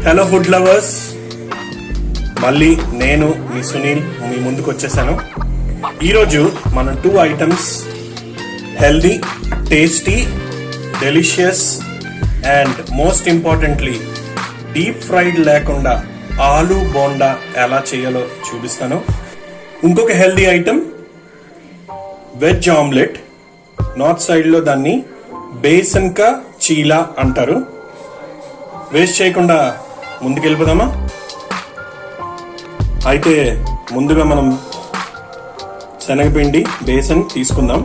Hello food lovers, మళ్ళీ నేను మీ సునీల్ మీ ముందుకు వచ్చేసాను. ఈరోజు మనం 2 items healthy, tasty, delicious and most importantly deep fried లేకుండా ఆలు బోండా ఎలా చేయాలో చూపిస్తాను. ఇంకొక healthy item veg omelette. North సైడ్లో దాన్ని బేసన్ కా చీలా అంటారు. వేస్ట్ చేయకుండా ముందుకెళ్ళిపోదామా? అయితే ముందుగా మనం శనగపిండి బేసన్ తీసుకుందాం.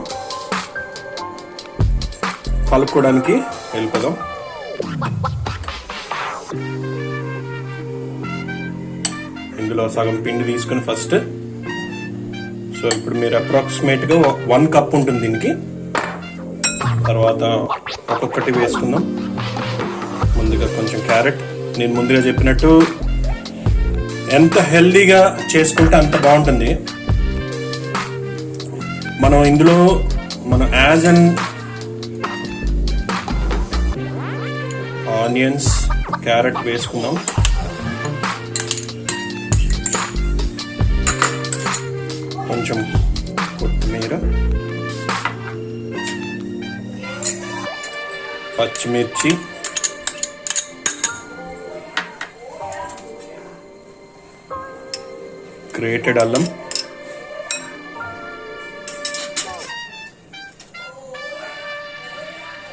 కలుపుకోవడానికి వెళ్ళిపోదాం. ఇందులో సగం పిండి తీసుకుని ఫస్ట్, సో ఇప్పుడు మీరు అప్రాక్సిమేట్గా 1 కప్ ఉంటుంది దీనికి. తర్వాత ఒక్కొక్కటి వేసుకుందాం. ముందుగా కొంచెం క్యారెట్. నేను ముందుగా చెప్పినట్టు ఎంత హెల్దీగా చేసుకుంటే అంత బాగుంటుంది. మనం ఇందులో యాజ్ అండ్ ఆనియన్స్, క్యారెట్ వేసుకుందాం. కొంచెం కొత్తిమీర, పచ్చిమిర్చి, గ్రేటెడ్ అల్లం,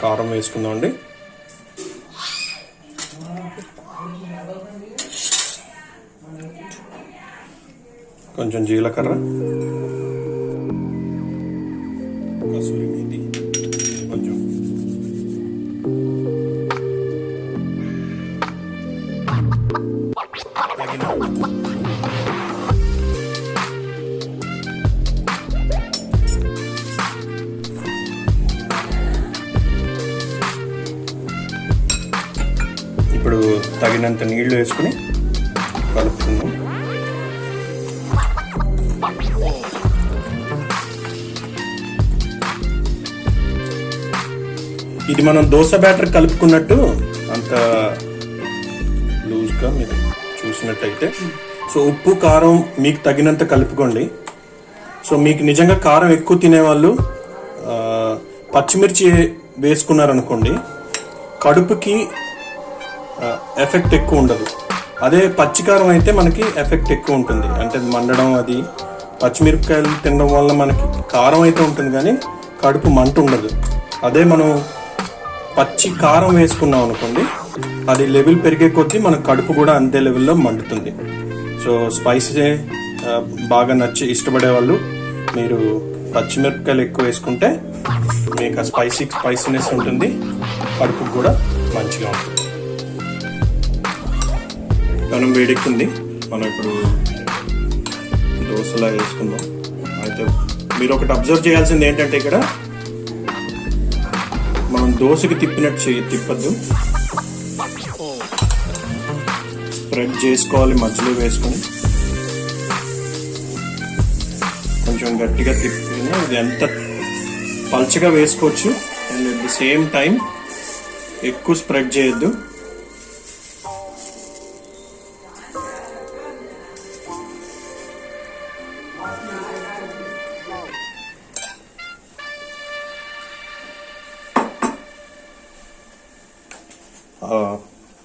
కారం వేసుకుందాం అండి. కొంచెం జీలకర్ర, కసూరి మేతి, కొంచెం ఇప్పుడు తగినంత నీళ్లు వేసుకుని కలుపుకుందాం. ఇది మనం దోశ బ్యాటర్ కలుపుకున్నట్టు అంత లూజ్గా మీరు చూసినట్టయితే. సో ఉప్పు, కారం మీకు తగినంత కలుపుకోండి. సో మీకు నిజంగా కారం ఎక్కువ తినేవాళ్ళు పచ్చిమిర్చి వేసుకున్నారనుకోండి, కడుపుకి ఎఫెక్ట్ ఎక్కువ ఉండదు. అదే పచ్చికారం అయితే మనకి ఎఫెక్ట్ ఎక్కువ ఉంటుంది, అంటే మండడం. అది పచ్చిమిరపకాయలు తినడం వల్ల మనకి కారం అయితే ఉంటుంది కానీ కడుపు మంట ఉండదు. అదే మనం పచ్చి కారం వేసుకున్నాం అనుకోండి, అది లెవెల్ పెరిగే కొద్దీ మన కడుపు కూడా అంతే లెవెల్లో మండుతుంది. సో స్పైసీ బాగా ఇష్టపడే వాళ్ళు మీరు పచ్చిమిరపకాయలు ఎక్కువ వేసుకుంటే మీకు ఆ స్పైసీనెస్ ఉంటుంది, కడుపుకు కూడా మంచిగా ఉంటుంది. మనం వేడెక్కింది, మనం ఇప్పుడు దోశలా వేసుకుందాం. అయితే మీరు ఒకటి అబ్జర్వ్ చేయాల్సింది ఏంటంటే, ఇక్కడ మనం దోశకి తిప్పినట్టు తిప్పద్దు, స్ప్రెడ్ చేసుకోవాలి. మధ్యలో వేసుకొని కొంచెం గట్టిగా తిప్పిన ఇది ఎంత పల్చగా వేసుకోవచ్చు. And at the same time ఎక్కువ స్ప్రెడ్ చేయొద్దు.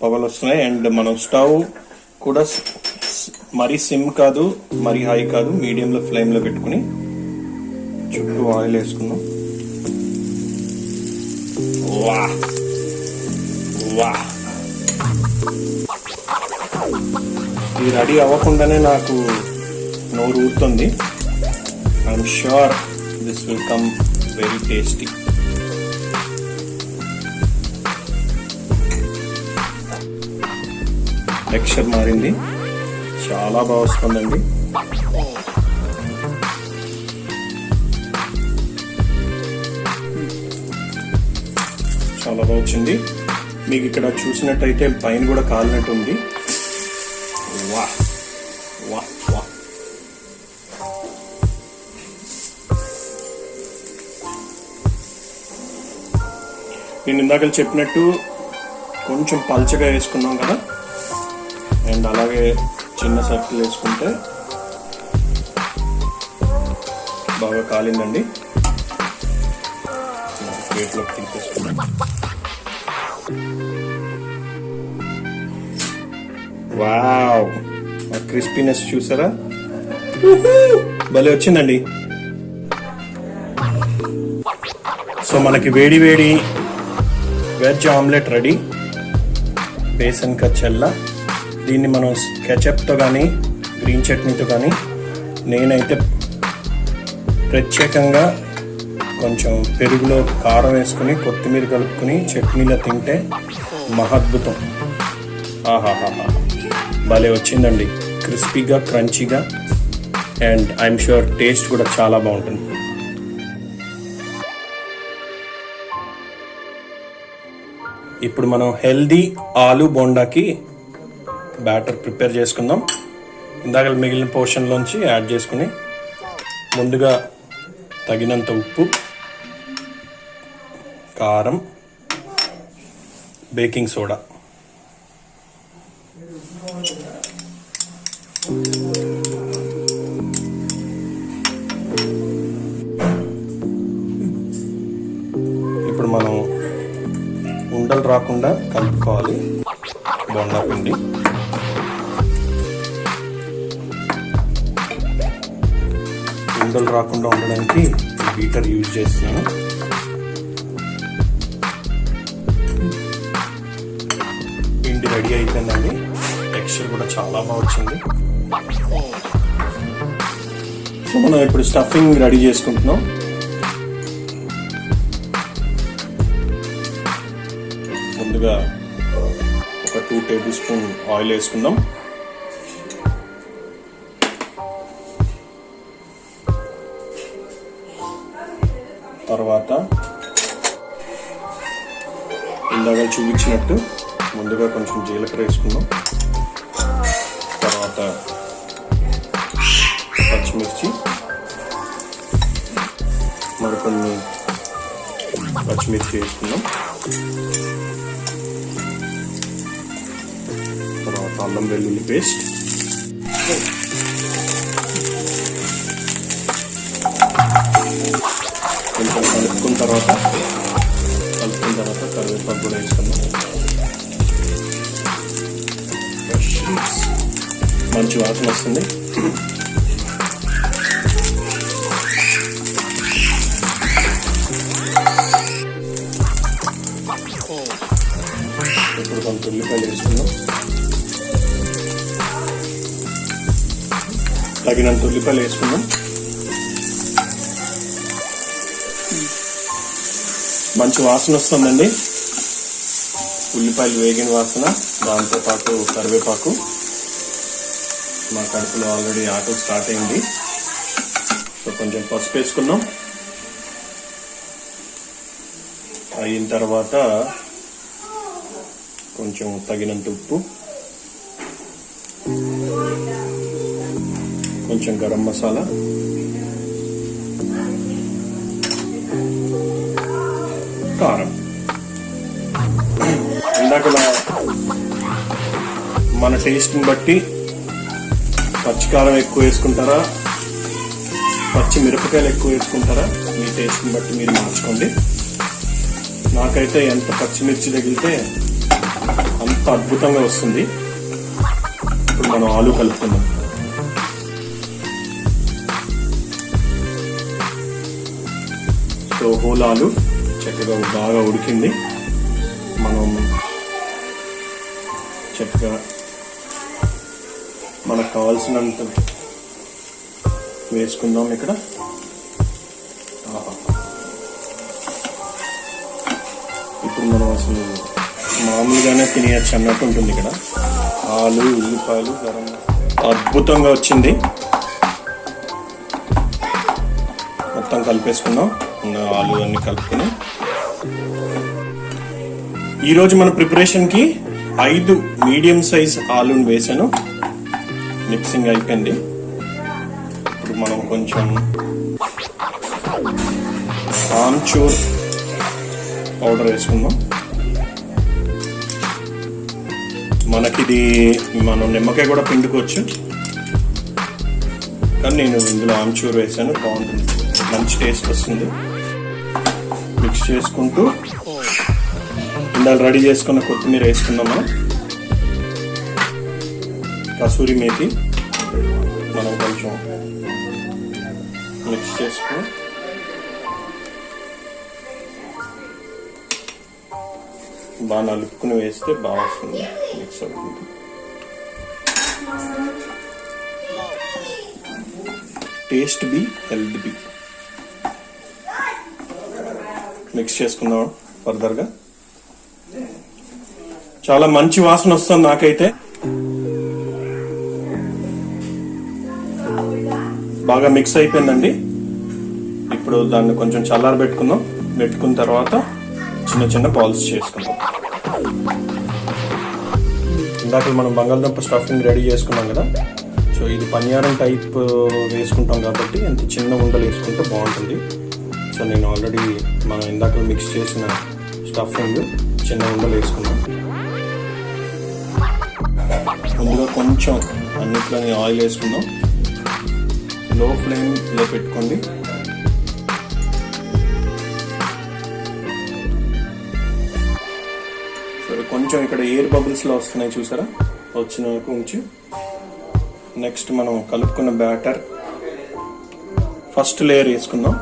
పొగలు వస్తున్నాయి. అండ్ మనం స్టవ్ కూడా మరీ సిమ్ కాదు, మరీ హై కాదు, మీడియంలో ఫ్లేమ్లో పెట్టుకుని చుట్టూ ఆయిల్ వేసుకుందాం. వా వా ఇది రెడీ అవ్వకుండానే నాకు నోరు ఊరుతుంది. I'm sure this will come very tasty. Texture మారింది, చాలా బాగా వస్తుందండి. చాలా బాగా వచ్చింది. మీకు ఇక్కడ చూసినట్టయితే పైన కూడా కాలినట్టు ఉంది. వా వా వా నేను ఇందాక చెప్పినట్టు కొంచెం పల్చగా వేసుకున్నాం కదా, అండ్ అలాగే చిన్న సర్కిల్ వేసుకుంటే బాగా కాలిందండి. ప్లేట్లోకి తీసేసుకుంటాం. వావ్, ఆ క్రిస్పీనెస్ చూసారా, భలే వచ్చిందండి. సో మనకి వేడి వేడి వెజ్ ఆమ్లెట్ రెడీ. బేసన్ కా చెల్ల. దీన్ని మనం కెచప్తో కానీ గ్రీన్ చట్నీతో కానీ, నేనైతే ప్రత్యేకంగా కొంచెం పెరుగులో కారం వేసుకుని కొత్తిమీర కలుపుకుని చట్నీలో తింటే మహాద్భుతం. ఆహాహాహా, భలే వచ్చిందండి. క్రిస్పీగా, క్రంచీగా, అండ్ ఐఎమ్ షూర్ టేస్ట్ కూడా చాలా బాగుంటుంది. ఇప్పుడు మనం హెల్దీ ఆలు బోండాకి బ్యాటర్ ప్రిపేర్ చేసుకుందాం. ఇందాక మిగిలిన పోర్షన్లోంచి యాడ్ చేసుకుని ముందుగా తగినంత ఉప్పు, కారం, బేకింగ్ సోడా, ఇప్పుడు మనం ఉండలు రాకుండా కలుపుకోవాలి బోండా పిండి. ఉండలు రాకుండా ఉండడానికి బీటర్ యూజ్ చేస్తున్నాను. పిండి రెడీ అయిపోయిందండి. టెక్స్చర్ కూడా చాలా బాగా వచ్చింది. సో మనం ఇప్పుడు స్టఫింగ్ రెడీ చేసుకుంటున్నాం. ముందుగా ఒక 2 టేబుల్ స్పూన్ ఆయిల్ వేసుకుందాం. తర్వాత ఇందాక చూపించినట్టు ముందుగా కొంచెం జీలకర్ర వేసుకుందాం. తర్వాత పచ్చిమిర్చి, మరికొన్ని పచ్చిమిర్చి వేసుకుందాం. తర్వాత అల్లం వెల్లుల్లి పేస్ట్, కొంచెం కలుపుకున్న తర్వాత కరివేపాకు కూడా వేసుకుందాం. మంచి వాసన వస్తుంది. ఇప్పుడు కొంత ఉల్లిపాయలు వేసుకుందాం. తగినంత ఉల్లిపాయలు వేసుకుందాం. మంచి వాసన వస్తుందండి. ఉల్లిపాయలు వేగిన వాసన, దాంతోపాటు కరివేపాకు. మా కడుపులో ఆల్రెడీ ఆటో స్టార్ట్ అయింది. సో కొంచెం పసుపు వేసుకున్నాం. అయిన తర్వాత కొంచెం తగినంత ఉప్పు, కొంచెం గరం మసాలా, కారం. ఇందాకలా మన టేస్ట్ని బట్టి పచ్చికారం ఎక్కువ వేసుకుంటారా, పచ్చి మిరపకాయలు ఎక్కువ వేసుకుంటారా, మీ టేస్ట్ని బట్టి మీరు మార్చుకోండి. నాకైతే ఎంత పచ్చిమిర్చి తగిలితే అంత అద్భుతంగా వస్తుంది. ఇప్పుడు మనం ఆలు కలుపుకుందాం. సో హోల్ ఆలు చక్కగా బాగా ఉడికింది. మనం చక్కగా మనకు కావాల్సినంత వేసుకుందాం ఇక్కడ. ఇప్పుడు మనం అసలు మామూలుగానే తినేయచ్చు అన్నట్టు ఉంటుంది ఇక్కడ. ఆలు, ఉల్లిపాయలు, గరం అద్భుతంగా వచ్చింది. మొత్తం కలిపేసుకుందాం. ఆలు అన్ని కలుపుకొని ఈరోజు మన ప్రిపరేషన్కి 5 మీడియం సైజ్ ఆలుని వేసాను. మిక్సింగ్ అయిపోయింది. ఇప్పుడు మనం కొంచెం ఆమ్చూర్ పౌడర్ వేసుకుందాం. మనకిది మనం నిమ్మకాయ కూడా పిండుకోవచ్చు, కానీ నేను ఇందులో ఆమ్చూర్ వేసాను, బాగుంటుంది, మంచి టేస్ట్ వస్తుంది. మిక్స్ చేసుకుంటూ ఇందాక రెడీ చేసుకున్న కొత్తిమీర వేసుకుందామా, కసూరి మేతి మనం కొంచెం మిక్స్ చేసుకుని బాగా నలుపుకుని వేస్తే బాగా వస్తుంది, మిక్స్ అవుతుంది. టేస్ట్ బి హెల్త్ బి. మిక్స్ చేసుకుందాం ఫర్దర్గా. చాలా మంచి వాసన వస్తుంది నాకైతే. బాగా మిక్స్ అయిపోయిందండి. ఇప్పుడు దాన్ని కొంచెం చల్లార పెట్టుకున్న తర్వాత చిన్న చిన్న బాల్స్ చేసుకుందాం. ఇందాక మనం బంగాళదుంప స్టఫింగ్ రెడీ చేసుకున్నాం కదా, సో ఇది పనియారం టైప్ వేసుకుంటాం కాబట్టి ఎంత చిన్న ఉండలు వేసుకుంటే బాగుంటుంది. సో నేను ఆల్రెడీ మనం ఇందాక మిక్స్ చేసిన స్టఫింగ్ చిన్న ఉండలు వేసుకున్నాం. ముందుగా కొంచెం అన్నిట్లోని ఆయిల్ వేసుకుందాం. లో ఫ్లేమ్లో పెట్టుకోండి. సరే, కొంచెం ఇక్కడ ఎయిర్ బబుల్స్లో వస్తున్నాయి చూసారా, వచ్చిన వరకు ఉంచి నెక్స్ట్ మనం కలుపుకున్న బ్యాటర్ ఫస్ట్ లేయర్ వేసుకుందాం.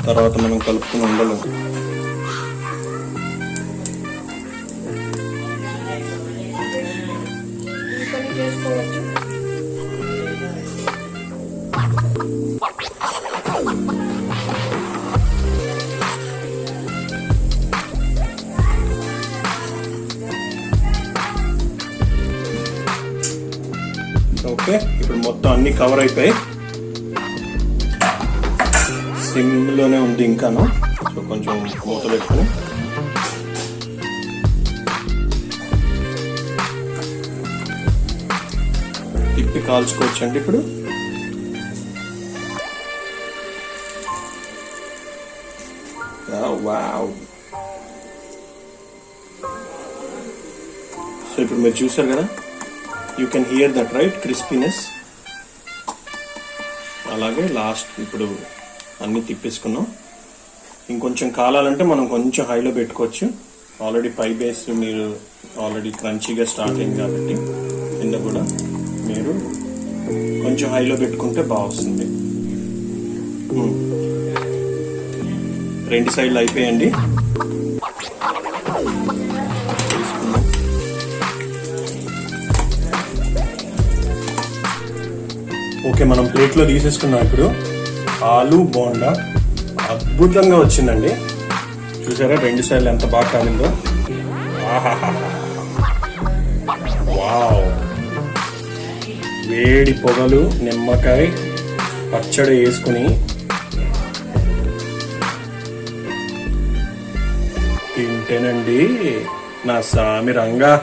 తర్వాత మనం కలుపుకుని ఉండలు ఓకే. ఇప్పుడు మొత్తం అన్ని కవర్ అయిపోయి సిమ్లోనే ఉంది ఇంకాను. సో కొంచెం మూత పెట్టుకుని తిప్పి కాల్చుకోవచ్చండి. ఇప్పుడు వావ్. సో ఇప్పుడు మీరు చూసారు కదా, you can hear that right, crispiness. అలాగే లాస్ట్ ఇప్పుడు అన్నీ తిప్పేసుకున్నాం. ఇంకొంచెం కాలాలంటే మనం కొంచెం హైలో పెట్టుకోవచ్చు. ఆల్రెడీ పై బేస్ మీరు ఆల్రెడీ క్రంచీగా స్టార్ట్ అయింది కాబట్టి కింద కూడా మీరు కొంచెం హైలో పెట్టుకుంటే బాగా వస్తుంది. రెండు సైడ్లు అయిపోయండి. ఓకే, మనం ప్లేట్లో తీసేసుకున్నాం. ఇప్పుడు ఆలు బోండా అద్భుతంగా వచ్చిందండి. చూసారా రెండు సైడ్లు ఎంత బాగా కాలిందో. వావ్. వేడి పొగలు, నిమ్మకాయ పచ్చడి వేసుకుని తింటేనండి నా సామి రంగా.